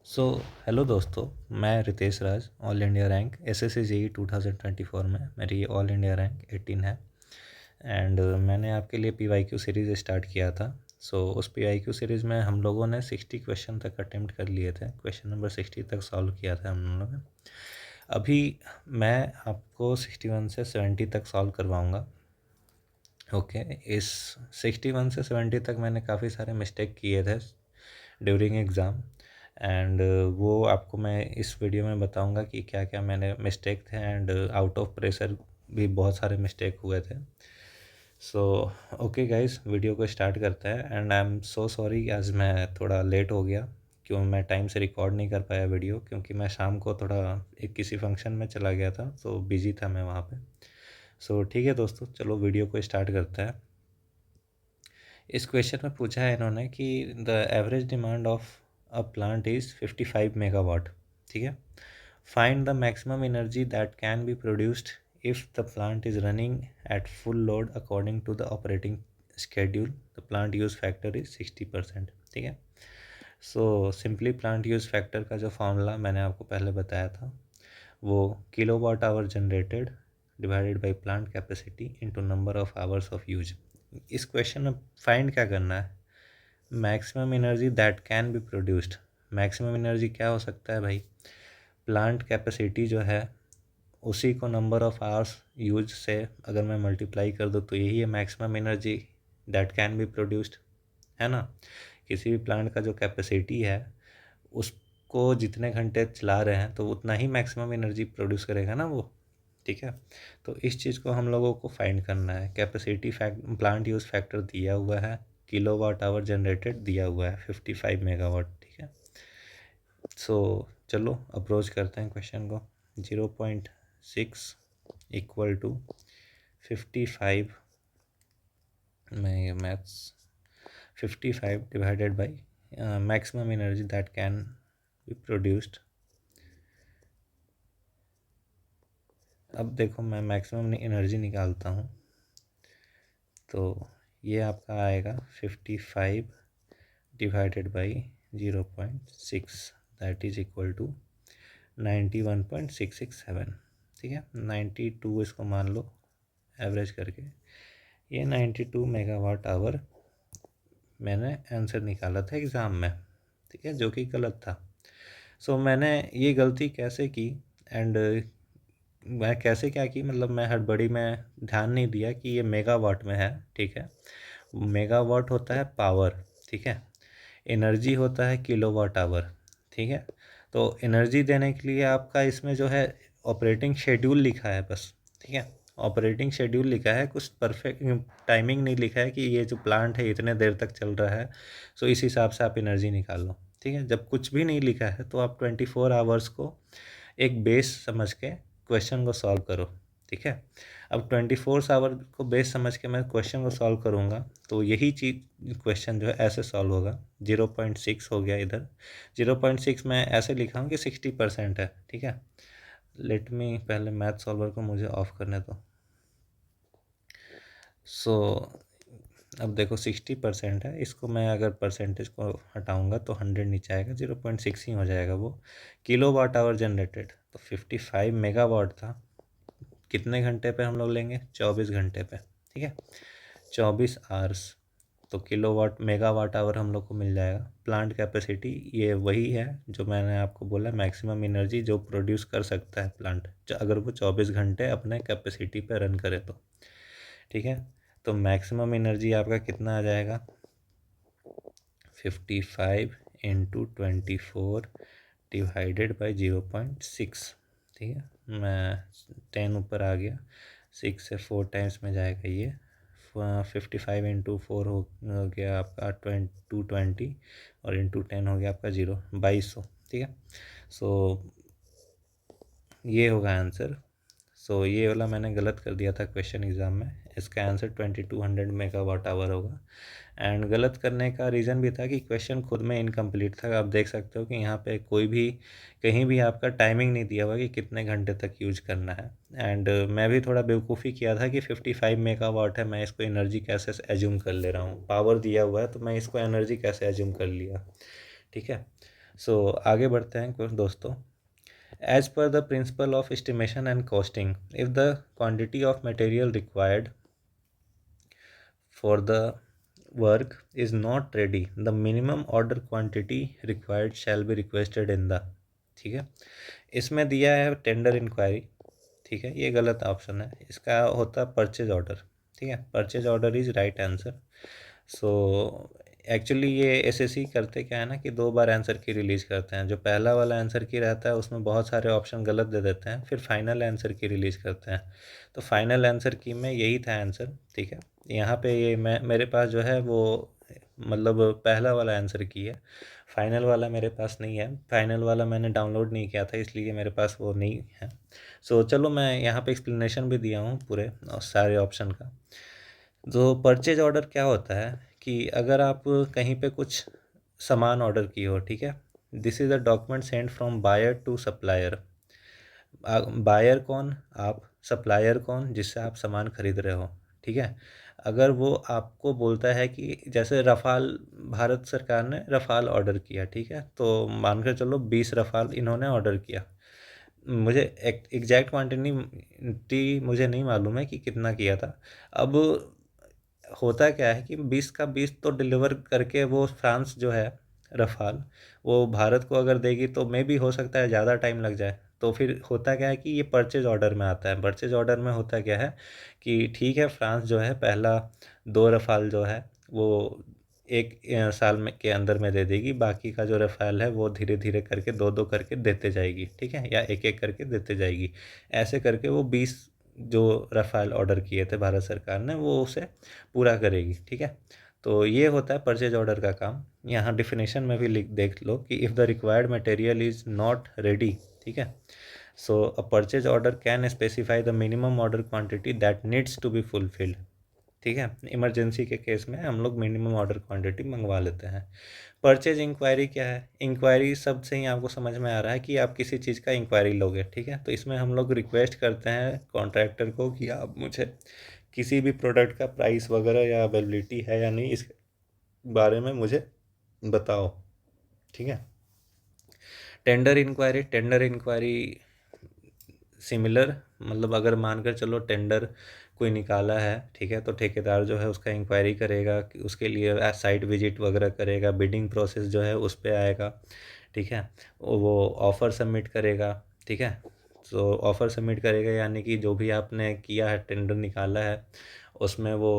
सो hello दोस्तों। मैं Ritesh Raj, all India rank SSC JE 2024 में मेरी ऑल इंडिया रैंक 18 है। एंड मैंने आपके लिए पीवाईक्यू सीरीज़ स्टार्ट किया था। उस पीवाईक्यू सीरीज़ में हम लोगों ने 60 क्वेश्चन तक अटेम्प्ट कर लिए थे। क्वेश्चन नंबर 60 तक सॉल्व किया था हम लोगों ने। अभी मैं आपको 61 से 70 तक सॉल्व करवाऊँगा। ओके, इस 61 से 70 तक मैंने काफ़ी सारे मिस्टेक किए थे ड्यूरिंग एग्ज़ाम। एंड वो आपको मैं इस वीडियो में बताऊंगा कि क्या क्या मैंने मिस्टेक थे। एंड आउट ऑफ प्रेशर भी बहुत सारे मिस्टेक हुए थे। ओके गाइस, वीडियो को स्टार्ट करते हैं। And I am so sorry, आज मैं थोड़ा लेट हो गया क्यों मैं टाइम से रिकॉर्ड नहीं कर पाया वीडियो, क्योंकि मैं शाम को थोड़ा एक किसी फंक्शन में चला गया था, तो बिजी था मैं वहाँ पे। ठीक है दोस्तों, चलो वीडियो को स्टार्ट करते हैं। इस क्वेश्चन में पूछा है इन्होंने कि the average demand of a plant is 55 megawatt. ठीक है, find the maximum energy that can be produced if the plant is running at full load according to the operating schedule. The plant use factor is 60%। ठीक है, simply plant use factor का जो formula मैंने आपको पहले बताया था, वो kilowatt hour generated divided by plant capacity into number of hours of use. इस क्वेश्चन में फाइंड क्या करना है? Maximum energy that can be produced. Maximum energy क्या हो सकता है भाई? प्लांट कैपेसिटी जो है उसी को नंबर ऑफ आवर्स यूज से अगर मैं मल्टीप्लाई कर दूँ तो यही है maximum energy that can be produced, है ना। किसी भी प्लांट का जो कैपेसिटी है उसको जितने घंटे चला रहे हैं तो उतना ही मैक्सिमम एनर्जी प्रोड्यूस करेगा ना वो। ठीक है, तो इस चीज़ को हम लोगों को फाइंड करना है। कैपेसिटी प्लांट यूज़ फैक्टर दिया हुआ है, किलोवाट आवर जनरेटेड दिया हुआ है 55 मेगावाट। ठीक है, चलो अप्रोच करते हैं क्वेश्चन को। 0.6 इक्वल टू 55, मैं maths 55 divided by maximum energy that can be produced. अब देखो मैं मैक्सिमम एनर्जी निकालता हूँ, तो ये आपका आएगा 55 divided by 0.6, that is equal to 91.667। ठीक है, 92 इसको मान लो एवरेज करके। ये 92 मेगावाट आवर मैंने आंसर निकाला था एग्ज़ाम में। ठीक है, जो कि गलत था। मैंने ये गलती कैसे की? एंड मैं कैसे क्या की, मतलब मैं हड़बड़ी में ध्यान नहीं दिया कि ये मेगावाट में है। ठीक है, मेगावाट होता है पावर। ठीक है, एनर्जी होता है किलोवाट आवर। ठीक है, तो एनर्जी देने के लिए आपका इसमें जो है ऑपरेटिंग शेड्यूल लिखा है बस। ठीक है, ऑपरेटिंग शेड्यूल लिखा है, कुछ परफेक्ट टाइमिंग नहीं लिखा है कि ये जो प्लांट है इतने देर तक चल रहा है, इस हिसाब से आप एनर्जी निकाल लो। ठीक है, जब कुछ भी नहीं लिखा है तो आप 24 आवर्स को एक बेस समझ के क्वेश्चन को सॉल्व करो। ठीक है, अब 24 आवर को बेस समझ के मैं क्वेश्चन को सॉल्व करूँगा तो यही चीज़ क्वेश्चन जो है ऐसे सॉल्व होगा। 0.6 हो गया इधर, 0.6 मैं ऐसे लिखा हूँ कि 60% है। ठीक है, लेट मी पहले मैथ सॉल्वर को मुझे ऑफ करने दो। अब देखो 60% है, इसको मैं अगर परसेंटेज को हटाऊंगा तो 100 नीचे आएगा, 0.6 ही हो जाएगा वो। किलो वाट आवर जनरेटेड तो 55 मेगावाट था। कितने घंटे पे हम लोग लेंगे? 24 घंटे पे। ठीक है, 24 आवर्स, तो किलोवाट मेगावाट आवर हम लोग को मिल जाएगा। प्लांट कैपेसिटी ये वही है जो मैंने आपको बोला, मैक्सिमम एनर्जी जो प्रोड्यूस कर सकता है प्लांट अगर वो 24 घंटे अपने कैपेसिटी पे रन करे तो। ठीक है, तो मैक्सिमम एनर्जी आपका कितना आ जाएगा? 55 इंटू 24 डिवाइडेड बाई 0.6। ठीक है, मैं 10 ऊपर आ गया, 6 से 4 टाइम्स में जाएगा ये। 55 इंटू 4 हो गया आपका 220 और इंटू 10 हो गया आपका 2200। ठीक है, सो ये होगा आंसर। ये वाला मैंने गलत कर दिया था क्वेश्चन एग्ज़ाम में। इसका आंसर 2200 मेगावाट आवर होगा। एंड गलत करने का रीज़न भी था कि क्वेश्चन खुद में इनकम्प्लीट था। आप देख सकते हो कि यहाँ पे कोई भी कहीं भी आपका टाइमिंग नहीं दिया हुआ कि कितने घंटे तक यूज करना है। एंड मैं भी थोड़ा बेवकूफ़ी किया था कि 55 मेगावाट है, मैं इसको एनर्जी कैसे एज्यूम कर ले रहा हूँ। पावर दिया हुआ है तो मैं इसको एनर्जी कैसे एज्यूम कर लिया। ठीक है, सो आगे बढ़ते हैं कुछ दोस्तों। As per the principle of estimation and costing, if the quantity of material required for the work is not ready, the minimum order quantity required shall be requested in the, ठीक है। इसमें दिया है टेंडर इंक्वायरी, ठीक है, ये गलत option है, इसका होता है परचेज ऑर्डर, ठीक है। Purchase order is right answer. So actually ये एसएससी करते क्या है ना कि 2 बार आंसर की रिलीज़ करते हैं। जो पहला वाला आंसर की रहता है उसमें बहुत सारे ऑप्शन गलत दे देते हैं, फिर फाइनल आंसर की रिलीज़ करते हैं। तो फाइनल आंसर की में यही था आंसर, ठीक है। यहाँ पे ये मैं मेरे पास जो है वो मतलब पहला वाला आंसर की है, फाइनल वाला मेरे पास नहीं है। फाइनल वाला मैंने डाउनलोड नहीं किया था इसलिए मेरे पास वो नहीं है। सो चलो मैं यहाँ पे एक्सप्लेनेशन भी दिया हूँ पूरे और सारे ऑप्शन का। तो परचेज ऑर्डर क्या होता है कि अगर आप कहीं पे कुछ सामान ऑर्डर की हो, ठीक है, this is a document send from buyer to supplier. Buyer कौन, आप, सप्लायर कौन, जिससे आप सामान खरीद रहे हो, ठीक है। अगर वो आपको बोलता है कि जैसे रफ़ाल, भारत सरकार ने रफ़ाल ऑर्डर किया, ठीक है, तो मानकर चलो 20 रफ़ाल इन्होंने ऑर्डर किया। मुझे एग्जैक्ट क्वांटिटी मुझे नहीं मालूम है कि कितना किया था। अब होता क्या है कि 20 का 20 तो डिलीवर करके वो फ्रांस जो है रफ़ाल, वो भारत को अगर देगी तो मे भी हो सकता है ज़्यादा टाइम लग जाए। तो फिर होता क्या है कि ये परचेज ऑर्डर में आता है। परचेज ऑर्डर में होता क्या है कि ठीक है, फ्रांस जो है पहला 2 रफ़ाल जो है वो एक साल में के अंदर में दे देगी, बाकी का जो रफ़ाल है वो धीरे धीरे करके 2-2 करके देते जाएगी, ठीक है, या एक एक करके देते जाएगी। ऐसे करके वो 20 जो रफ़ाल ऑर्डर किए थे भारत सरकार ने वो उसे पूरा करेगी, ठीक है। तो ये होता है परचेज ऑर्डर का काम। यहाँ डिफिनेशन में भी लिख देख लो कि if the required material is not ready, ठीक है, so a purchase order can specify the minimum order quantity that needs to be fulfilled, ठीक है। इमरजेंसी के केस में हम लोग मिनिमम ऑर्डर क्वांटिटी मंगवा लेते हैं। परचेज इंक्वायरी क्या है? इंक्वायरी शब्द से ही आपको समझ में आ रहा है कि आप किसी चीज़ का इंक्वायरी लोगे, ठीक है। तो इसमें हम लोग रिक्वेस्ट करते हैं कॉन्ट्रैक्टर को कि आप मुझे किसी भी प्रोडक्ट का प्राइस वगैरह या अवेलेबिलिटी है या नहीं इस बारे में मुझे बताओ, ठीक है। टेंडर इंक्वायरी सिमिलर, मतलब अगर मानकर चलो टेंडर कोई निकाला है, ठीक है, तो ठेकेदार जो है उसका इंक्वायरी करेगा कि उसके लिए साइट विजिट वगैरह करेगा, बिडिंग प्रोसेस जो है उस पे आएगा, ठीक है। वो ऑफ़र सबमिट करेगा, ठीक है। तो ऑफ़र सबमिट करेगा यानी कि जो भी आपने किया है, टेंडर निकाला है, उसमें वो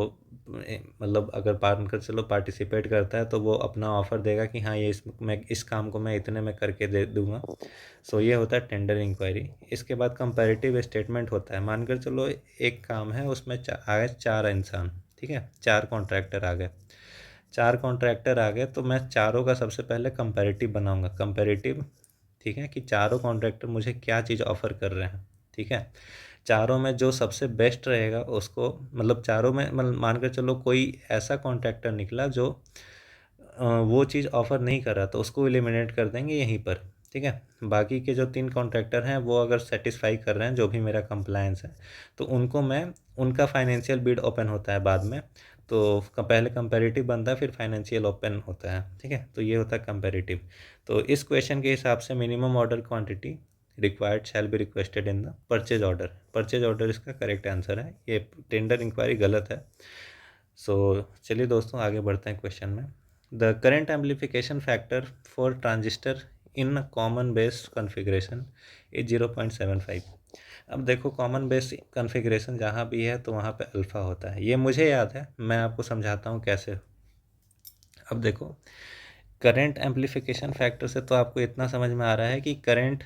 मतलब अगर कर चलो पार्टिसिपेट करता है तो वो अपना ऑफ़र देगा कि हाँ ये मैं इस काम को मैं इतने में करके दे दूँगा। सो ये होता है टेंडर इंक्वायरी। इसके बाद कंपैरेटिव स्टेटमेंट होता है। मानकर चलो एक काम है उसमें आ गए 4 इंसान, ठीक है, 4 कॉन्ट्रैक्टर आ गए। 4 कॉन्ट्रैक्टर आ गए तो मैं चारों का सबसे पहले कंपैरेटिव बनाऊंगा। कंपैरेटिव, ठीक है, कि चारों कॉन्ट्रैक्टर मुझे क्या चीज़ ऑफ़र कर रहे हैं, ठीक है। चारों में जो सबसे बेस्ट रहेगा उसको, मतलब चारों में मतलब मानकर चलो कोई ऐसा कॉन्ट्रैक्टर निकला जो वो चीज़ ऑफ़र नहीं कर रहा तो उसको एलिमिनेट कर देंगे यहीं पर, ठीक है। बाकी के जो 3 कॉन्ट्रैक्टर हैं वो अगर सेटिस्फाई कर रहे हैं जो भी मेरा कंप्लायंस है तो उनको मैं, उनका फाइनेंशियल बिड ओपन होता है बाद में। तो पहले कंपैरेटिव बनता है फिर फाइनेंशियल ओपन होता है, ठीक है। तो ये होता है कंपैरेटिव। तो इस क्वेश्चन के हिसाब से minimum order quantity required shall be requested in the purchase order. Purchase order इसका करेक्ट आंसर है, ये टेंडर इंक्वायरी गलत है। सो चलिए दोस्तों आगे बढ़ते हैं क्वेश्चन में। The current amplification factor for transistor in common base configuration is 0.75। अब देखो कॉमन बेस कॉन्फ़िगरेशन जहाँ भी है तो वहाँ पे अल्फ़ा होता है, ये मुझे याद है, मैं आपको समझाता हूँ कैसे। अब देखो करेंट एम्पलीफिकेशन फैक्टर से तो आपको इतना समझ में आ रहा है कि करेंट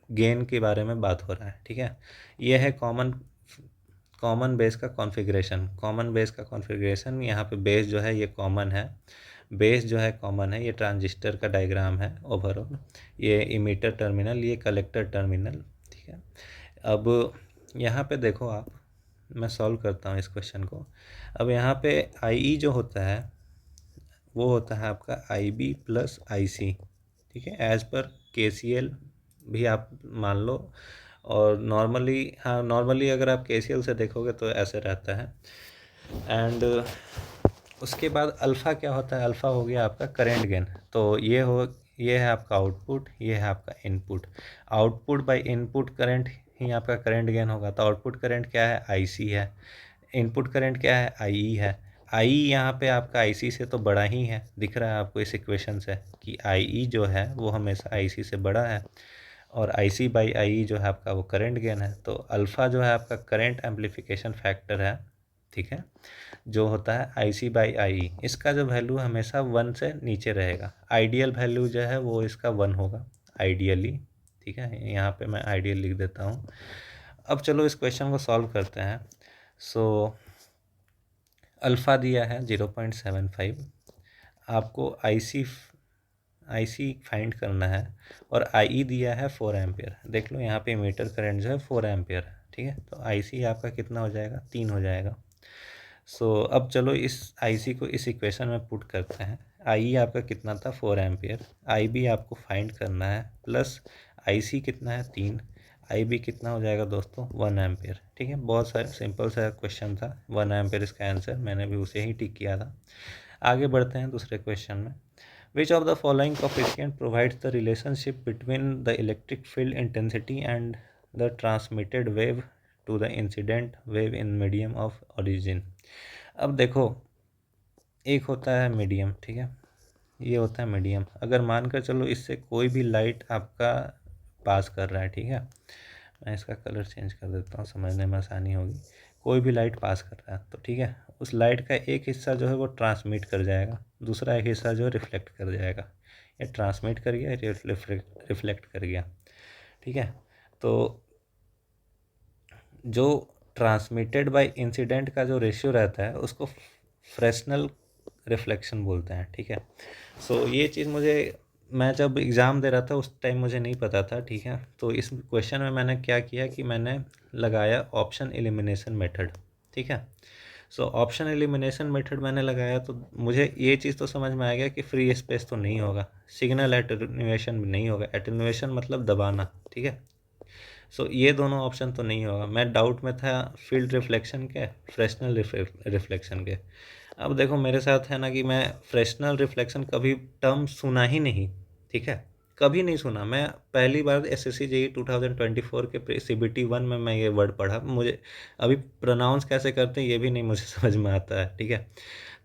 गेन के बारे में बात हो रहा है, ठीक है। ये है कॉमन कॉमन बेस का कॉन्फ़िगरेशन। कॉमन बेस का कॉन्फ़िगरेशन, यहाँ पे बेस जो है ये कॉमन है, बेस जो है कॉमन है, ये ट्रांजिस्टर का डायग्राम है ओवरऑल, ये इमीटर टर्मिनल, ये कलेक्टर टर्मिनल, ठीक है। अब यहाँ पे देखो आप, मैं सॉल्व करता हूँ इस क्वेश्चन को। अब यहाँ पे आई जो होता है वो होता है आपका आई बी प्लस आई सी, ठीक है, एज पर के सी एल भी आप मान लो। और नॉर्मली, हाँ नॉर्मली अगर आप के सी एल से देखोगे तो ऐसे रहता है। एंड उसके बाद अल्फ़ा क्या होता है? अल्फ़ा हो गया आपका करेंट गेन। तो ये हो, ये है आपका आउटपुट, ये है आपका input. Output by input current ही आपका करंट गेन होगा। तो आउटपुट करंट क्या है, आईसी है। इनपुट करंट क्या है, आई है। आई यहाँ पे आपका आईसी से तो बड़ा ही है, दिख रहा है आपको इस इक्वेशन से कि आई जो है वो हमेशा आईसी से बड़ा है, और आईसी बाई आई जो है आपका वो करंट गेन है। तो अल्फ़ा जो है आपका करंट एम्पलीफिकेशन फैक्टर है, ठीक है, जो होता है आईसी बाई आई। इसका जो वैल्यू हमेशा 1 से नीचे रहेगा। आइडियल वैल्यू जो है वो इसका 1 होगा आइडियली, ठीक है। यहाँ पे मैं आइडियल लिख देता हूँ। अब चलो इस क्वेश्चन को सॉल्व करते हैं। सो अल्फ़ा दिया है 0.75, आपको आईसी फाइंड करना है, और आई दिया है 4 एम्पियर। देख लो यहाँ पे मीटर करंट जो है 4 एम्पियर है, ठीक है। तो आईसी आपका कितना हो जाएगा, 3 हो जाएगा। अब चलो इस आईसी को इस इक्वेशन में पुट करते हैं। आई आपका कितना था, 4 एम्पियर। आई बी आपको फाइंड करना है, प्लस आईसी कितना है, 3। आई बी कितना हो जाएगा दोस्तों, 1 एम्पियर, ठीक है। बहुत सारा सिंपल सा क्वेश्चन था, 1 एम्पियर इसका आंसर, मैंने भी उसे ही टिक किया था। आगे बढ़ते हैं दूसरे क्वेश्चन में। Which of the following coefficient provides the relationship between the electric field intensity and the transmitted wave to the incident wave in medium of origin? अब देखो, एक होता है मीडियम, ठीक है, ये होता है मीडियम। अगर मानकर चलो इससे कोई भी लाइट आपका पास कर रहा है, ठीक है, मैं इसका कलर चेंज कर देता हूँ, समझने में आसानी होगी। कोई भी लाइट पास कर रहा है तो ठीक है, उस लाइट का एक हिस्सा जो है वो ट्रांसमिट कर जाएगा, दूसरा एक हिस्सा जो है रिफ्लेक्ट कर जाएगा। ये ट्रांसमिट कर गया, रिफ्लेक्ट कर गया, ठीक है। तो जो ट्रांसमिटेड बाय इंसिडेंट का जो रेशियो रहता है उसको फ्रेस्नल रिफ्लेक्शन बोलते हैं, ठीक है। ये चीज़ मुझे, मैं जब एग्ज़ाम दे रहा था उस टाइम मुझे नहीं पता था, ठीक है। तो इस क्वेश्चन में मैंने क्या किया कि मैंने लगाया ऑप्शन एलिमिनेशन मेथड, ठीक है। ऑप्शन एलिमिनेशन मेथड मैंने लगाया तो मुझे ये चीज़ तो समझ में आ गया कि फ्री स्पेस तो नहीं होगा, सिग्नल एटेन्यूएशन भी नहीं होगा। एटेन्यूएशन मतलब दबाना, ठीक है। ये दोनों ऑप्शन तो नहीं होगा। मैं डाउट में था फील्ड रिफ्लेक्शन के, फ्रेस्नल रिफ्लेक्शन के। अब देखो मेरे साथ है ना कि मैं फ्रेस्नल रिफ्लेक्शन कभी टर्म सुना ही नहीं, ठीक है, कभी नहीं सुना। मैं पहली बार एसएससी जेईई 2024 के सीबीटी 1 में मैं ये वर्ड पढ़ा। मुझे अभी प्रोनाउंस कैसे करते हैं ये भी नहीं मुझे समझ में आता है, ठीक है।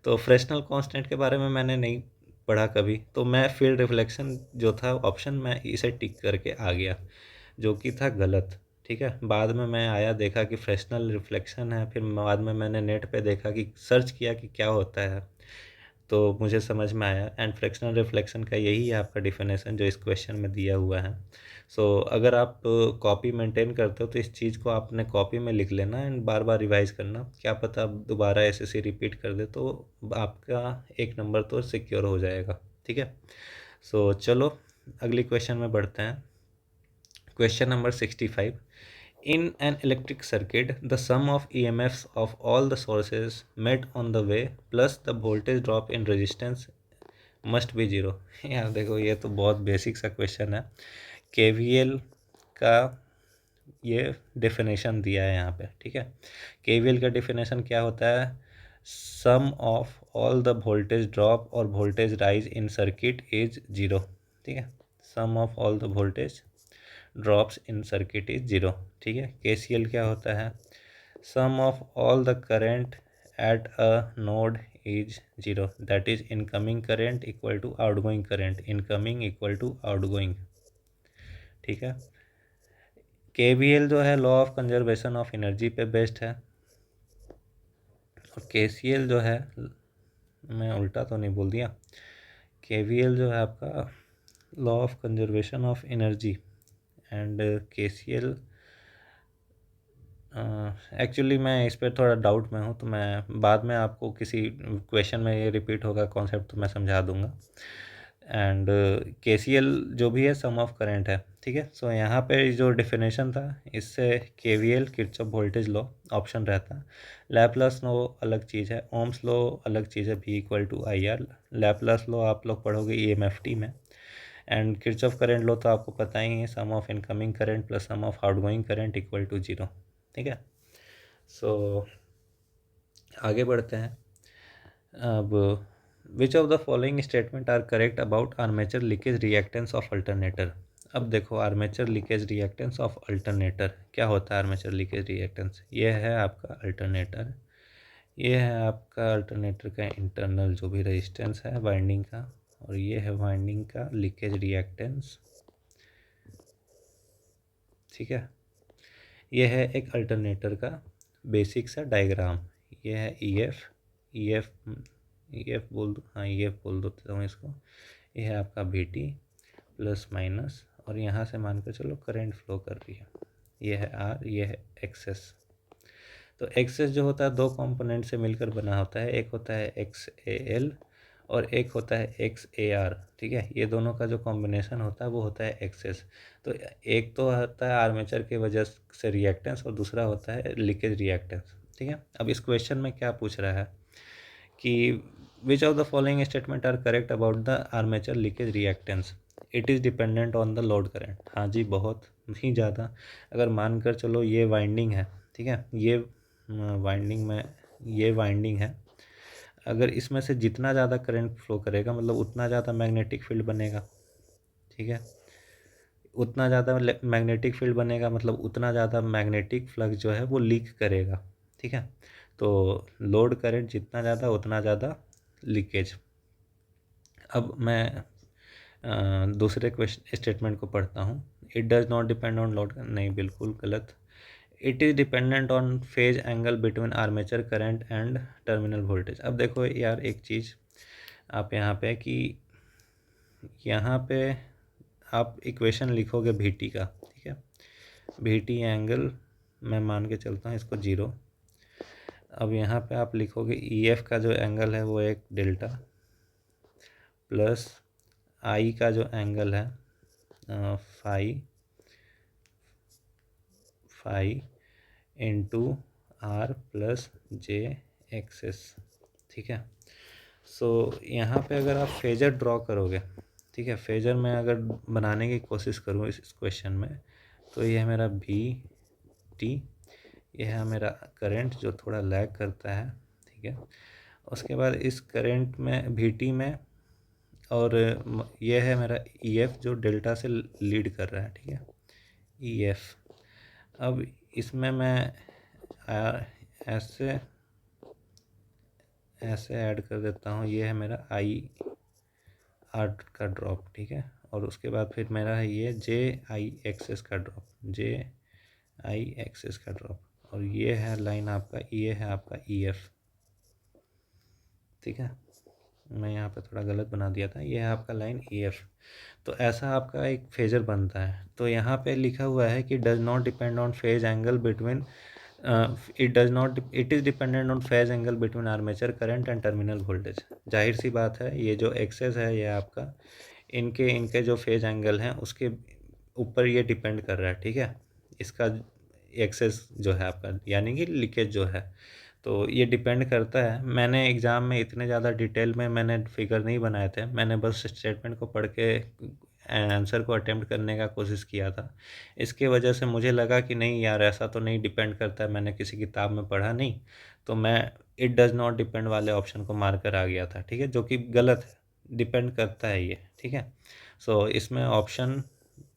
तो फ्रेस्नल कांस्टेंट के बारे में मैंने नहीं पढ़ा कभी, तो मैं फील्ड रिफ्लेक्शन जो था ऑप्शन, मैं इसे टिक करके आ गया, जो कि था गलत, ठीक है। बाद में मैं आया देखा कि फ्रेस्नल रिफ्लेक्शन है, फिर बाद में मैंने नेट पे देखा कि सर्च किया कि क्या होता है, तो मुझे समझ में आया। एंड फ्रैक्शनल रिफ्लेक्शन का यही है आपका डिफिनेशन जो इस क्वेश्चन में दिया हुआ है। अगर आप कॉपी मेंटेन करते हो तो इस चीज़ को आपने कॉपी में लिख लेना एंड बार बार रिवाइज करना, क्या पता आप दोबारा ऐसे रिपीट कर दे तो आपका एक नंबर तो सिक्योर हो जाएगा, ठीक है। चलो अगली क्वेश्चन में बढ़ते हैं। Question number 65. In an electric circuit, the sum of EMFs of all the sources met on the way plus the voltage drop in resistance must be zero. यार देखो ये तो बहुत बेसिक सा क्वेश्चन है। केवीएल का ये डेफिनेशन दिया है यहाँ पे, ठीक है। केवीएल का डेफिनेशन क्या होता है, sum of all the voltage drop और voltage rise in circuit is zero, ठीक है। Sum of all the voltage drops in circuit is zero, ठीक है। केसीएल क्या होता है, sum of all the current at a node is zero, that is incoming current equal to outgoing current, incoming equal to outgoing, ठीक है। KVL जो है law of conservation of energy पे बेस्ड है, और केसीएल जो है, मैं उल्टा तो नहीं बोल दिया, केवीएल जो है आपका law of conservation of energy, and KCL actually मैं इस पर थोड़ा डाउट में हूँ, तो मैं बाद में आपको किसी क्वेश्चन में ये रिपीट होगा कॉन्सेप्ट तो मैं समझा दूंगा। एंड केसीएल जो भी है सम ऑफ करंट है, ठीक है। यहाँ पे जो डेफिनेशन था इससे KVL Kirchhoff voltage law option रहता है, लैपलास लॉ अलग चीज़ है, ओम्स लॉ अलग चीज़ है, V equal to I R. Laplace law आप लोग पढ़ोगे ईएमएफटी में, एंड किरचॉफ करंट लॉ तो आपको पता ही है, sum of incoming current plus sum of outgoing current equal to zero, ठीक है। आगे बढ़ते हैं। अब which of the following statement are correct about armature leakage reactance of alternator. अब देखो armature leakage reactance of alternator क्या होता है। आर्मेचर लीकेज रिएक्टेंस ये है आपका अल्टरनेटर, ये है आपका अल्टरनेटर का इंटरनल जो भी रेजिस्टेंस है वाइंडिंग का, और ये है वाइंडिंग का लीकेज रिएक्टेंस। ठीक है, ये है एक अल्टरनेटर का बेसिक सा डायग्राम। ये है EF EF बोल दो, हाँ EF बोल देता हूँ इसको। ये है आपका VT प्लस माइनस, और यहाँ से मानकर चलो करंट फ्लो कर रही है। ये है R, ये है एक्सेस। तो एक्सेस जो होता है दो कंपोनेंट से मिलकर बना होता है, एक होता है XAL और एक होता है XAR। ठीक है, ये दोनों का जो कॉम्बिनेशन होता है वो होता है एक्सेस। तो एक तो होता है आर्मेचर के वजह से रिएक्टेंस और दूसरा होता है लीकेज रिएक्टेंस। ठीक है, अब इस क्वेश्चन में क्या पूछ रहा है कि which of the following statement are correct about the armature leakage reactance. It is dependent on the load current. हाँ जी, बहुत ही ज़्यादा। अगर मानकर चलो ये वाइंडिंग है, ठीक है, ये वाइंडिंग में ये वाइंडिंग है, अगर इसमें से जितना ज़्यादा करंट फ्लो करेगा मतलब उतना ज़्यादा मैग्नेटिक फील्ड बनेगा। ठीक है, उतना ज़्यादा मैग्नेटिक फील्ड बनेगा मतलब उतना ज़्यादा मैग्नेटिक फ्लक्स जो है वो लीक करेगा। ठीक है, तो लोड करंट जितना ज़्यादा उतना ज़्यादा लीकेज। अब मैं दूसरे क्वेश्चन स्टेटमेंट को पढ़ता हूँ। It does not depend on load, नहीं बिल्कुल गलत। It is dependent on phase angle between armature current and terminal voltage. अब देखो यार एक चीज़ आप यहाँ पे कि यहाँ पे आप इक्वेशन लिखोगे VT का। ठीक है, VT एंगल मैं मान के चलता हूँ इसको 0। अब यहाँ पे आप लिखोगे EF का जो एंगल है वो एक डेल्टा प्लस I का जो एंगल है phi into R plus JXS। ठीक है, सो यहाँ पे अगर आप फेजर ड्रॉ करोगे, ठीक है, फेजर में अगर बनाने की कोशिश करूँ इस क्वेश्चन में, तो ये है मेरा VT, ये है मेरा करंट जो थोड़ा लैग करता है। ठीक है, उसके बाद इस करंट में VT में, और ये है मेरा EF जो डेल्टा से लीड कर रहा है। ठीक है, EF। अब इसमें मैं ऐसे ऐड कर देता हूँ। ये है मेरा IR का ड्रॉप। ठीक है, और उसके बाद फिर मेरा है ये JIXS का ड्रॉप, JIXS का ड्रॉप, और ये है लाइन आपका, ये है आपका EF। ठीक है, मैं यहाँ पे थोड़ा गलत बना दिया था, ये है आपका लाइन EF। तो ऐसा आपका एक फेजर बनता है। तो यहाँ पे लिखा हुआ है कि does not depend on phase angle between it is dependent on phase angle between armature current and terminal voltage. जाहिर सी बात है ये जो एक्सेस है ये आपका इनके जो फेज एंगल हैं उसके ऊपर ये डिपेंड कर रहा है। ठीक है, इसका एक्सेस जो है आपका यानी कि लीकेज जो है, तो ये डिपेंड करता है। मैंने एग्ज़ाम में इतने ज़्यादा डिटेल में मैंने फिगर नहीं बनाए थे, मैंने बस स्टेटमेंट को पढ़ के आंसर को अटेम्प्ट करने का कोशिश किया था। इसके वजह से मुझे लगा कि नहीं यार ऐसा तो नहीं डिपेंड करता है, मैंने किसी किताब में पढ़ा नहीं, तो मैं इट डज़ नॉट डिपेंड वाले ऑप्शन को मार कर आ गया था। ठीक है, जो कि गलत है, डिपेंड करता है ये। ठीक है, सो इसमें option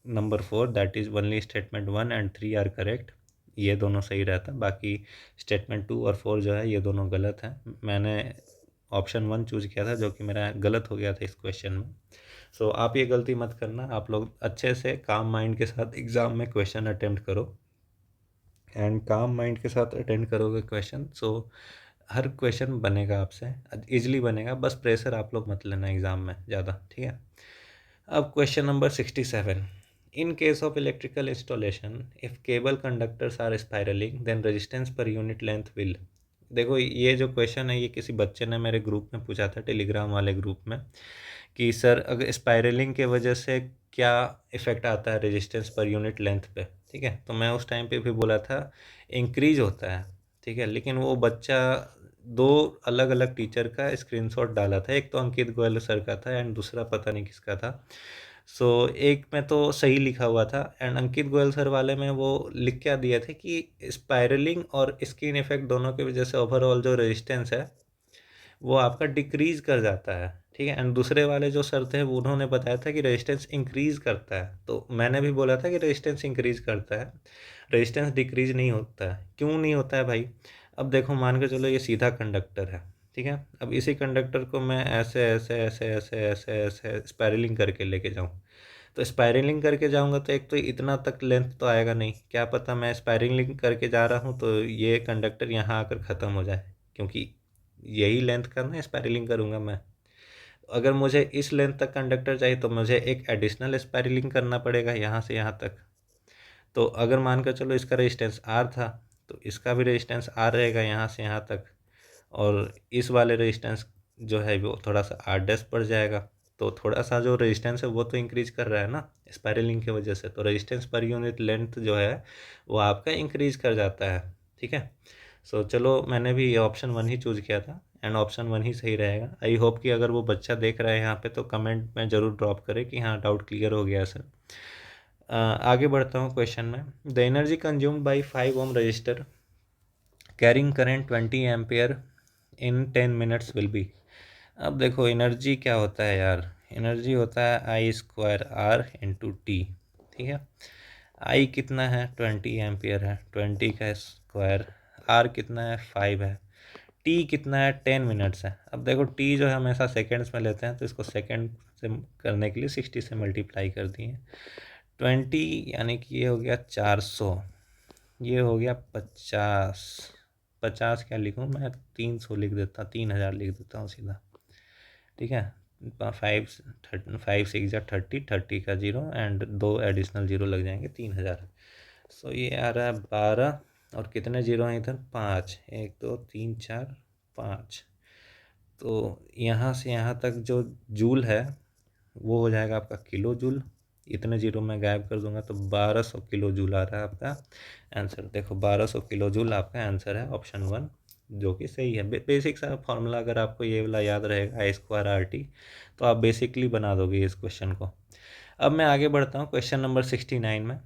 number 4 that is only statement 1 and 3 are correct, ये दोनों सही रहता है। बाकी स्टेटमेंट 2 और 4 जो है ये दोनों गलत हैं। मैंने ऑप्शन 1 चूज़ किया था जो कि मेरा गलत हो गया था इस क्वेश्चन में। सो आप ये गलती मत करना, आप लोग अच्छे से काम माइंड के साथ एग्ज़ाम में क्वेश्चन अटेम्प्ट करो, एंड काम माइंड के साथ अटेंड करोगे क्वेश्चन, सो हर क्वेश्चन बनेगा आपसे, ईजिली बनेगा। बस प्रेशर आप लोग मत लेना एग्ज़ाम में ज़्यादा। ठीक है, अब question number 67। In case of electrical installation, if cable conductors are spiraling, then resistance per unit length will। देखो ये जो क्वेश्चन है ये किसी बच्चे ने मेरे ग्रुप में पूछा था, टेलीग्राम वाले ग्रुप में, कि सर अगर स्पायरलिंग के वजह से क्या इफ़ेक्ट आता है रेजिस्टेंस पर यूनिट लेंथ पे। ठीक है, तो मैं उस टाइम पे भी बोला था इंक्रीज होता है। ठीक है, लेकिन वो बच्चा दो अलग अलग टीचर का स्क्रीनशॉट डाला था, एक तो अंकित गोयल सर का था एंड दूसरा पता नहीं किसका था। सो एक में तो सही लिखा हुआ था एंड अंकित गोयल सर वाले में वो लिख क्या दिए थे कि स्पायरलिंग और स्किन इफेक्ट दोनों की वजह से ओवरऑल जो रेजिस्टेंस है वो आपका डिक्रीज़ कर जाता है, ठीक है। एंड दूसरे वाले जो सर थे वो उन्होंने बताया था कि रेजिस्टेंस इंक्रीज़ करता है, तो मैंने भी बोला था कि रेजिस्टेंस इंक्रीज़ करता है, रेजिस्टेंस डिक्रीज़ नहीं होता है। क्यों नहीं होता है भाई? अब देखो मान के चलो ये सीधा कंडक्टर है, ठीक है। अब इसी कंडक्टर को मैं ऐसे ऐसे ऐसे ऐसे ऐसे ऐसे स्पाइरलिंग करके लेके जाऊँ, तो स्पाइरलिंग करके जाऊँगा तो एक तो इतना तक लेंथ तो आएगा नहीं, क्या पता मैं स्पाइरलिंग करके जा रहा हूँ तो ये कंडक्टर यहाँ आकर ख़त्म हो जाए, क्योंकि यही लेंथ का ना स्पाइरलिंग करूँगा मैं। अगर मुझे इस लेंथ तक कंडक्टर चाहिए तो मुझे एक एडिशनल स्पाइरलिंग करना पड़ेगा यहाँ से यहाँ तक। तो अगर मान कर चलो इसका रेजिस्टेंस आर था, तो इसका भी रेजिस्टेंस आर रहेगा यहाँ से यहाँ तक, और इस वाले रेजिस्टेंस जो है वो थोड़ा सा आर डैश पड़ जाएगा। तो थोड़ा सा जो रेजिस्टेंस है वो तो इंक्रीज कर रहा है ना स्पाइरलिंग की वजह से, तो रेजिस्टेंस पर यूनिट लेंथ जो है वो आपका इंक्रीज कर जाता है, ठीक है। सो चलो मैंने भी ऑप्शन 1 ही चूज़ किया था, एंड ऑप्शन 1 ही सही रहेगा। आई होप कि अगर वो बच्चा देख रहा है यहाँ पे तो कमेंट में ज़रूर ड्रॉप करे कि हाँ डाउट क्लियर हो गया सर। आगे बढ़ता हूँ क्वेश्चन में। The energy consumed by 5 ohm resistor carrying current 20 ampere in 10 minutes will be. अब देखो एनर्जी क्या होता है यार, एनर्जी होता है आई स्क्वायर आर इंटू टी, ठीक है। आई कितना है 20 एम्पियर है, 20 का स्क्वायर, आर कितना है 5 है, टी कितना है 10 मिनट्स है। अब देखो टी जो है हमेशा सेकेंड्स में लेते हैं, तो इसको सेकेंड से करने के लिए 60 से मल्टीप्लाई कर दिए। 20 यानी कि ये हो गया 400, ये हो गया 50, 50 क्या लिखूँ मैं, 300 लिख देता, 3000 लिख देता हूँ सीधा, ठीक है। 5 6 30 का जीरो एंड 2 एडिशनल जीरो लग जाएंगे, 3000। सो ये आ रहा है 12, और कितने जीरो हैं इधर, 5, 1 2 3 4 5। तो यहाँ से यहाँ तक जो जूल है वो हो जाएगा आपका किलो जूल, इतने जीरो में गायब कर दूंगा तो 1200 किलो जूल आ रहा है आपका आंसर। देखो 1200 किलो जूल आपका आंसर है ऑप्शन 1, जो कि सही है। बेसिक सा फॉर्मूला अगर आपको ये वाला याद रहेगा आई स्क्वायर आर टी, तो आप बेसिकली बना दोगे इस क्वेश्चन को। अब मैं आगे बढ़ता हूँ क्वेश्चन नंबर 69 में।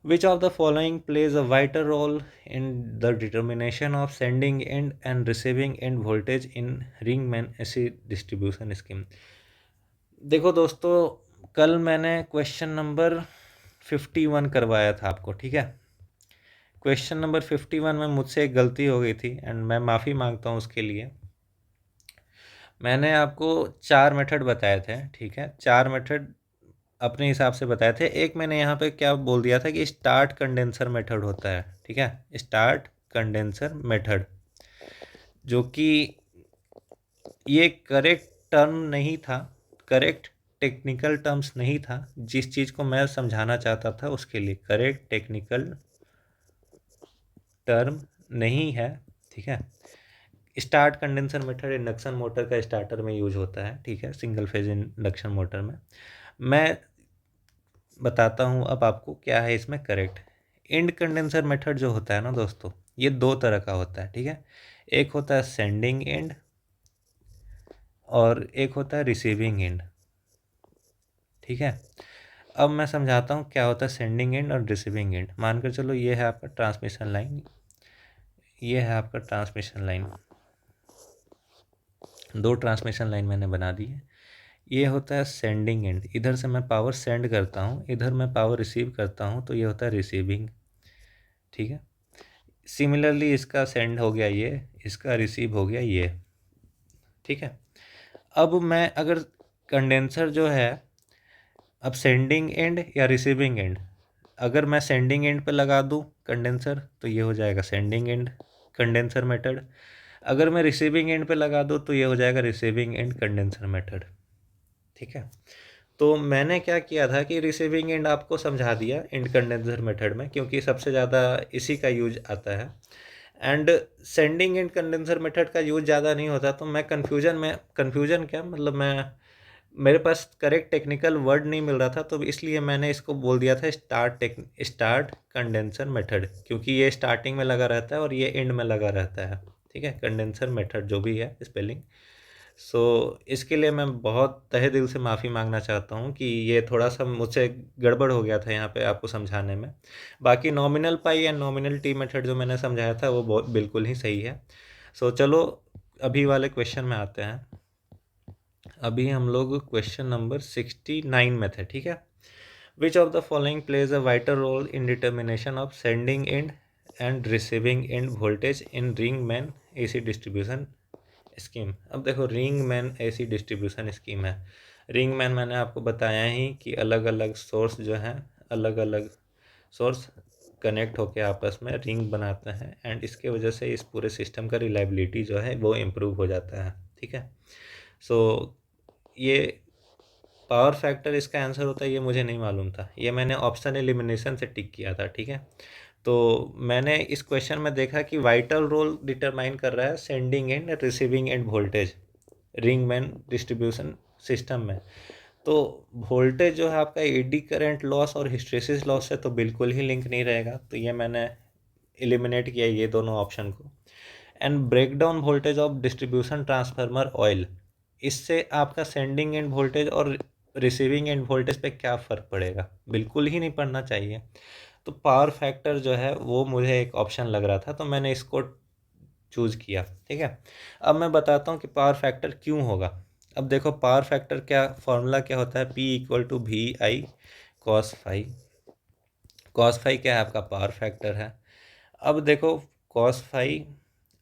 Which of the following plays a vital role in the determination of sending end and receiving end voltage in Ringman AC distribution scheme? देखो दोस्तों, कल मैंने क्वेश्चन नंबर 51 करवाया था आपको, ठीक है। क्वेश्चन नंबर 51 में मुझसे एक गलती हो गई थी एंड मैं माफ़ी मांगता हूँ उसके लिए। मैंने आपको 4 मेथड बताए थे, ठीक है, 4 मेथड अपने हिसाब से बताए थे। एक मैंने यहाँ पे क्या बोल दिया था कि स्टार्ट कंडेंसर मेथड होता है, ठीक है, स्टार्ट कंडेंसर मेथड, जो कि ये करेक्ट टर्म नहीं था, करेक्ट टेक्निकल टर्म्स नहीं था। जिस चीज़ को मैं समझाना चाहता था उसके लिए करेक्ट टेक्निकल टर्म नहीं है, ठीक है। Start condenser method induction motor का स्टार्टर में यूज होता है, ठीक है, सिंगल फेज इंडक्शन मोटर में। मैं बताता हूँ अब आपको क्या है इसमें करेक्ट। एंड कंडेंसर मेथड जो होता है ना दोस्तों, ये 2 तरह का होता है, ठीक है। एक होता है सेंडिंग एंड और एक होता है रिसीविंग एंड, ठीक है। अब मैं समझाता हूँ क्या होता है सेंडिंग एंड और रिसीविंग एंड। मानकर चलो ये है आपका ट्रांसमिशन लाइन, ये है आपका ट्रांसमिशन लाइन, 2 ट्रांसमिशन लाइन मैंने बना दी है। ये होता है सेंडिंग एंड, इधर से मैं पावर सेंड करता हूँ, इधर मैं पावर रिसीव करता हूँ, तो ये होता है रिसीविंग, ठीक है। सिमिलरली इसका सेंड हो गया ये, इसका रिसीव हो गया ये, ठीक है। अब मैं अगर कंडेंसर जो है, अब सेंडिंग एंड या रिसीविंग एंड, अगर मैं सेंडिंग एंड पे लगा दूँ कंडेंसर तो ये हो जाएगा सेंडिंग एंड कंडेंसर मेथड। अगर मैं रिसीविंग एंड पे लगा दूँ तो ये हो जाएगा रिसीविंग एंड कंडेंसर मेथड, ठीक है। तो मैंने क्या किया था कि रिसीविंग एंड आपको समझा दिया एंड कंडेंसर मेथड में, क्योंकि सबसे ज़्यादा इसी का यूज आता है। And sending end condenser method का यूज ज़्यादा नहीं होता, तो मैं कन्फ्यूजन क्या मतलब, मैं मेरे पास करेक्ट टेक्निकल वर्ड नहीं मिल रहा था, तो इसलिए मैंने इसको बोल दिया था स्टार्ट कंडेंसर मेथड, क्योंकि ये स्टार्टिंग में लगा रहता है और ये एंड में लगा रहता है, ठीक है, कंडेंसर मेथड जो भी है स्पेलिंग। सो इसके लिए मैं बहुत तहे दिल से माफ़ी मांगना चाहता हूँ कि ये थोड़ा सा मुझसे गड़बड़ हो गया था यहाँ पे आपको समझाने में। बाकी nominal pi and nominal T method जो मैंने समझाया था वो बहुत बिल्कुल ही सही है। सो चलो अभी वाले क्वेश्चन में आते हैं। अभी हम लोग क्वेश्चन नंबर 69 में थे, ठीक है। Which of the following plays a vital role in determination of sending end and receiving end voltage in ring main AC distribution scheme. अब देखो, ring main AC distribution scheme है। रिंग मैन मैंने आपको बताया ही कि अलग अलग सोर्स जो हैं, अलग अलग सोर्स कनेक्ट होकर आपस में रिंग बनाते हैं, एंड इसके वजह से इस पूरे सिस्टम का रिलायबिलिटी जो है वो इम्प्रूव हो जाता है, ठीक है। सो ये पावर फैक्टर इसका आंसर होता है, ये मुझे नहीं मालूम था, ये मैंने ऑप्शन एलिमिनेशन से टिक किया था, ठीक है। तो मैंने इस क्वेश्चन में देखा कि वाइटल रोल डिटरमाइन कर रहा है sending end receiving end voltage ring man distribution system में। तो वोल्टेज जो है आपका एडी करंट लॉस और हिस्ट्रेसिस लॉस से तो बिल्कुल ही लिंक नहीं रहेगा, तो ये मैंने एलिमिनेट किया ये दोनों ऑप्शन को। And break down voltage of distribution transformer oil, इससे आपका सेंडिंग एंड वोल्टेज और रिसीविंग एंड वोल्टेज पे क्या फ़र्क पड़ेगा? बिल्कुल ही नहीं पड़ना चाहिए। तो पावर फैक्टर जो है वो मुझे एक ऑप्शन लग रहा था, तो मैंने इसको चूज़ किया, ठीक है। अब मैं बताता हूँ कि पावर फैक्टर क्यों होगा। अब देखो, पावर फैक्टर क्या फॉर्मूला क्या होता है, P equal to V I cos phi. Cos phi क्या है? आपका पावर फैक्टर है। अब देखो, कॉस फाई,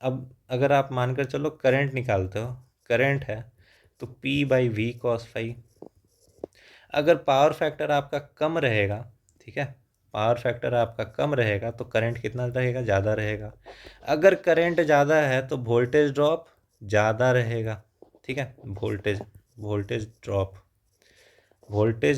अब अगर आप मानकर चलो करंट निकालते हो, करंट है तो P by V cos phi. अगर पावर फैक्टर आपका कम रहेगा, ठीक है, पावर फैक्टर आपका कम रहेगा तो करंट कितना रहेगा? ज़्यादा रहेगा। अगर करंट ज़्यादा है तो वोल्टेज ड्रॉप ज़्यादा रहेगा, ठीक है। वोल्टेज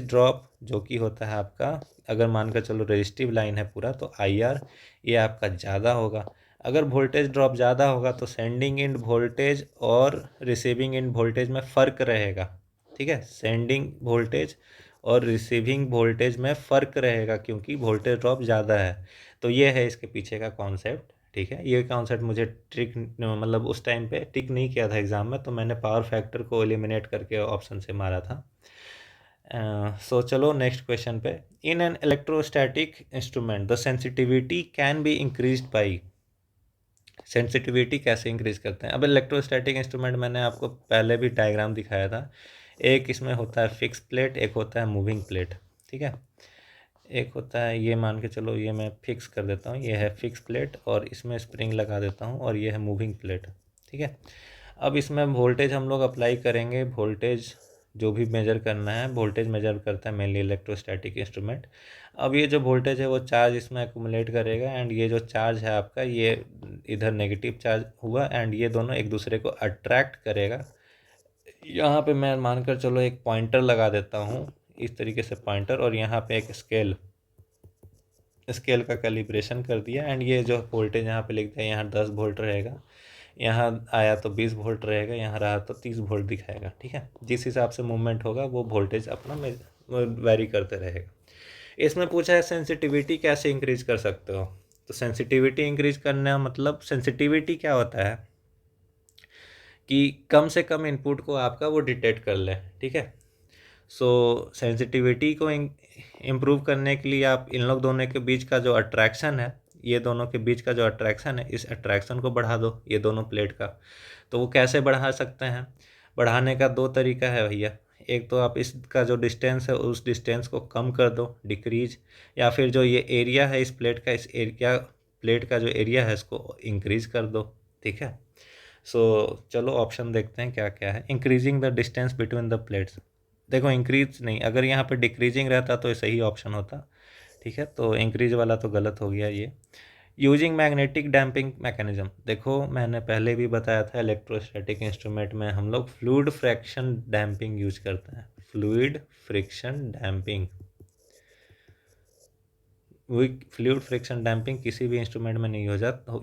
ड्रॉप जो कि होता है आपका, अगर मानकर चलो रेजिस्टिव लाइन है पूरा, तो IR ये आपका ज़्यादा होगा। अगर वोल्टेज ड्रॉप ज़्यादा होगा तो सेंडिंग एंड वोल्टेज और रिसीविंग एंड वोल्टेज में फ़र्क रहेगा, ठीक है। सेंडिंग वोल्टेज और रिसीविंग वोल्टेज में फ़र्क रहेगा क्योंकि वोल्टेज ड्रॉप ज़्यादा है। तो ये है इसके पीछे का कॉन्सेप्ट, ठीक है। ये कॉन्सेप्ट मुझे ट्रिक मतलब उस टाइम पे टिक नहीं किया था एग्ज़ाम में, तो मैंने पावर फैक्टर को एलिमिनेट करके ऑप्शन से मारा था। सो चलो नेक्स्ट क्वेश्चन पे। In an electrostatic instrument the sensitivity can be increased by. Sensitivity कैसे इंक्रीज करते हैं? अब इलेक्ट्रोस्टैटिक इंस्ट्रूमेंट मैंने आपको पहले भी डायग्राम दिखाया था। एक इसमें होता है फिक्स प्लेट, एक होता है मूविंग प्लेट, ठीक है। एक होता है, ये मान के चलो, ये मैं फिक्स कर देता हूँ, ये है फिक्स प्लेट और इसमें स्प्रिंग लगा देता हूँ, और ये है मूविंग प्लेट, ठीक है। अब इसमें वोल्टेज हम लोग अप्लाई करेंगे। वोल्टेज जो भी मेजर करना है, वोल्टेज मेजर करता है मेनली इलेक्ट्रोस्टैटिक इंस्ट्रूमेंट। अब ये जो वोल्टेज है वो चार्ज इसमें एक्यूमुलेट करेगा, एंड ये जो चार्ज है आपका, ये इधर नेगेटिव चार्ज हुआ, एंड ये दोनों एक दूसरे को अट्रैक्ट करेगा। यहाँ पे मैं मानकर चलो एक पॉइंटर लगा देता हूँ, इस तरीके से पॉइंटर, और यहाँ पे एक स्केल का कैलिब्रेशन कर दिया, एंड ये जो वोल्टेज यहाँ पे लिख दिया, यहाँ 10 वोल्ट रहेगा, यहाँ आया तो 20 वोल्ट रहेगा, यहाँ रहा तो 30 वोल्ट दिखाएगा, ठीक है। जिस हिसाब से मूवमेंट होगा वो वोल्टेज अपना वेरी करते रहेगा। इसमें पूछा है सेंसिटिविटी कैसे इंक्रीज कर सकते हो। तो सेंसिटिविटी इंक्रीज करना मतलब, सेंसिटिविटी क्या होता है कि कम से कम इनपुट को आपका वो डिटेक्ट कर ले, ठीक है। सो सेंसिटिविटी को इम्प्रूव करने के लिए आप इन लोग दोनों के बीच का जो अट्रैक्शन है, ये दोनों के बीच का जो अट्रैक्शन है, इस अट्रैक्शन को बढ़ा दो, ये दोनों प्लेट का। तो वो कैसे बढ़ा सकते हैं? बढ़ाने का दो तरीका है भैया। एक तो आप इसका जो डिस्टेंस है उस डिस्टेंस को कम कर दो, डिक्रीज, या फिर जो ये एरिया है इस प्लेट का, इस एरिया प्लेट का जो एरिया है इसको इंक्रीज कर दो, ठीक है। सो चलो ऑप्शन देखते हैं क्या क्या है। Increasing the distance between the plates, देखो इंक्रीज नहीं, अगर यहाँ पे डिक्रीजिंग रहता तो सही ऑप्शन होता, ठीक है। तो इंक्रीज वाला तो गलत हो गया ये। यूजिंग मैग्नेटिक डैम्पिंग मैकेनिज्म, देखो मैंने पहले भी बताया था इलेक्ट्रोस्टैटिक इंस्ट्रूमेंट में हम लोग फ्लूइड फ्रैक्शन डैम्पिंग यूज करते हैं। Fluid friction damping, fluid friction damping किसी भी इंस्ट्रूमेंट में नहीं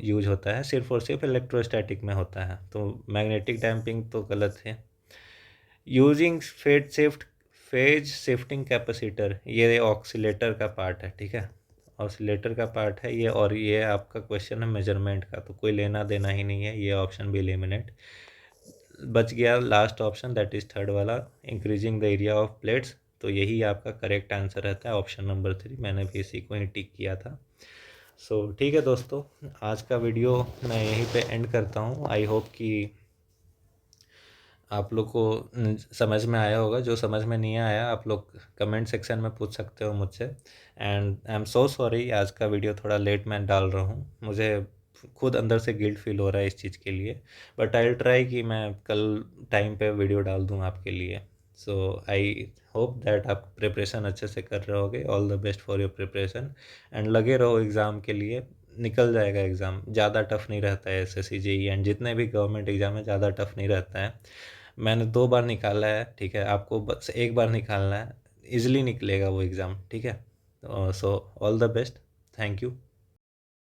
यूज होता है, सिर्फ और सिर्फ इलेक्ट्रोस्टैटिक में होता है, तो मैग्नेटिक डैम्पिंग तो गलत है। यूजिंग फेज शिफ्टिंग कैपेसिटर, ये ऑक्सीलेटर का पार्ट है, ठीक है, ऑक्सीलेटर का पार्ट है ये, और ये आपका क्वेश्चन है मेजरमेंट का, तो कोई लेना देना ही नहीं है, ये ऑप्शन भी एलिमिनेट। बच गया last option, that is third वाला, increasing the area of plates, तो यही आपका करेक्ट आंसर रहता है, ऑप्शन नंबर 3। मैंने भी इसी को ही टिक किया था। सो ठीक है दोस्तों, आज का वीडियो मैं यहीं पे एंड करता हूँ। आई होप कि आप लोग को समझ में आया होगा। जो समझ में नहीं आया आप लोग कमेंट सेक्शन में पूछ सकते हो मुझसे। And I am so sorry, आज का वीडियो थोड़ा लेट मैं डाल रहा हूँ। मुझे खुद अंदर से गिल्ट फील हो रहा है इस चीज़ के लिए। बट आई विल ट्राई कि मैं कल टाइम पे वीडियो डाल दूँ आपके लिए। सो आई होप दैट आप प्रिपरेशन अच्छे से कर रहे होगे। All the best for your preparation and लगे रहो एग्ज़ाम के लिए। निकल जाएगा एग्ज़ाम, ज़्यादा टफ नहीं रहता है एसएससी जेईई एंड जितने भी गवर्नमेंट एग्ज़ाम है ज़्यादा टफ नहीं रहता है। मैंने 2 बार निकाला है, ठीक है? आपको बस 1 बार निकालना है, ईज़िली निकलेगा वो एग्ज़ाम, ठीक है? So all the best, thank you.